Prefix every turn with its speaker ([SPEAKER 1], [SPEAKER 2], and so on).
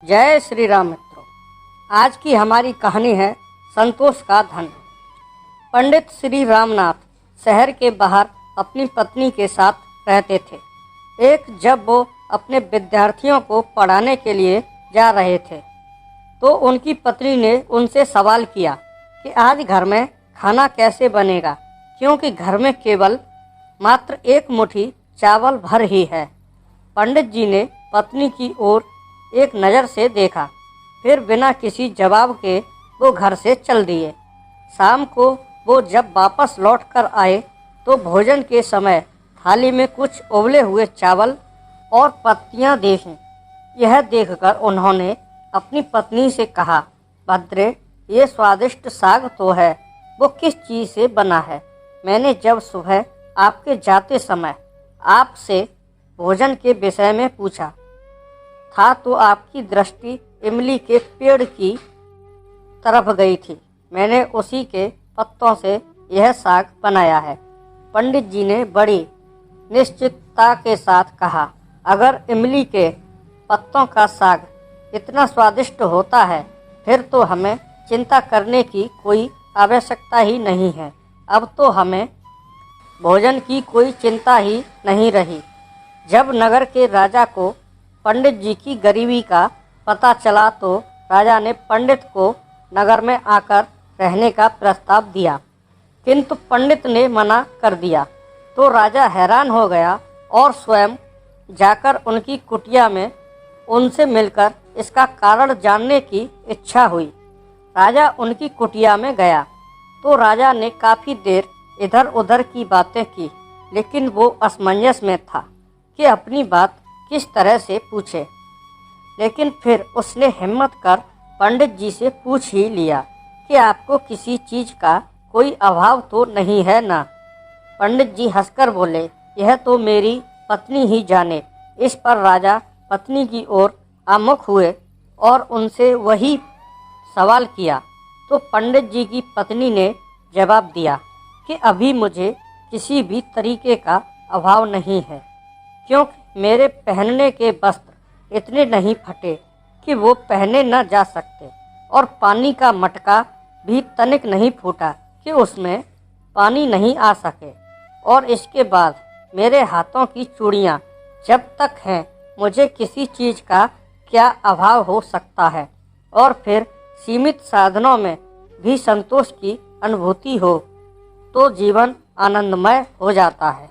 [SPEAKER 1] जय श्री राम मित्रों। आज की हमारी कहानी है संतोष का धन। पंडित श्री रामनाथ शहर के बाहर अपनी पत्नी के साथ रहते थे। जब वो अपने विद्यार्थियों को पढ़ाने के लिए जा रहे थे तो उनकी पत्नी ने उनसे सवाल किया कि आज घर में खाना कैसे बनेगा, क्योंकि घर में केवल मात्र एक मुट्ठी चावल भर ही है। पंडित जी ने पत्नी की ओर एक नज़र से देखा, फिर बिना किसी जवाब के वो घर से चल दिए। शाम को वो जब वापस लौट कर आए तो भोजन के समय थाली में कुछ उबले हुए चावल और पत्तियां देखीं। यह देखकर उन्होंने अपनी पत्नी से कहा, भद्रे, ये स्वादिष्ट साग तो है, वो किस चीज़ से बना है? मैंने जब सुबह आपके जाते समय आपसे भोजन के विषय में पूछा था तो आपकी दृष्टि इमली के पेड़ की तरफ गई थी। मैंने उसी के पत्तों से यह साग बनाया है। पंडित जी ने बड़ी निश्चितता के साथ कहा, अगर इमली के पत्तों का साग इतना स्वादिष्ट होता है फिर तो हमें चिंता करने की कोई आवश्यकता ही नहीं है। अब तो हमें भोजन की कोई चिंता ही नहीं रही। जब नगर के राजा को पंडित जी की गरीबी का पता चला तो राजा ने पंडित को नगर में आकर रहने का प्रस्ताव दिया, किंतु पंडित ने मना कर दिया। तो राजा हैरान हो गया और स्वयं जाकर उनकी कुटिया में उनसे मिलकर इसका कारण जानने की इच्छा हुई। राजा उनकी कुटिया में गया तो राजा ने काफ़ी देर इधर उधर की बातें की, लेकिन वो असमंजस में था कि अपनी बात किस तरह से पूछे। लेकिन फिर उसने हिम्मत कर पंडित जी से पूछ ही लिया कि आपको किसी चीज़ का कोई अभाव तो नहीं है ना? पंडित जी हंसकर बोले, यह तो मेरी पत्नी ही जाने। इस पर राजा पत्नी की ओर आमुख हुए और उनसे वही सवाल किया तो पंडित जी की पत्नी ने जवाब दिया कि अभी मुझे किसी भी तरीके का अभाव नहीं है, क्योंकि मेरे पहनने के वस्त्र इतने नहीं फटे कि वो पहने न जा सकते, और पानी का मटका भी तनिक नहीं फूटा कि उसमें पानी नहीं आ सके। और इसके बाद मेरे हाथों की चूड़ियाँ जब तक हैं मुझे किसी चीज़ का क्या अभाव हो सकता है। और फिर सीमित साधनों में भी संतोष की अनुभूति हो तो जीवन आनंदमय हो जाता है।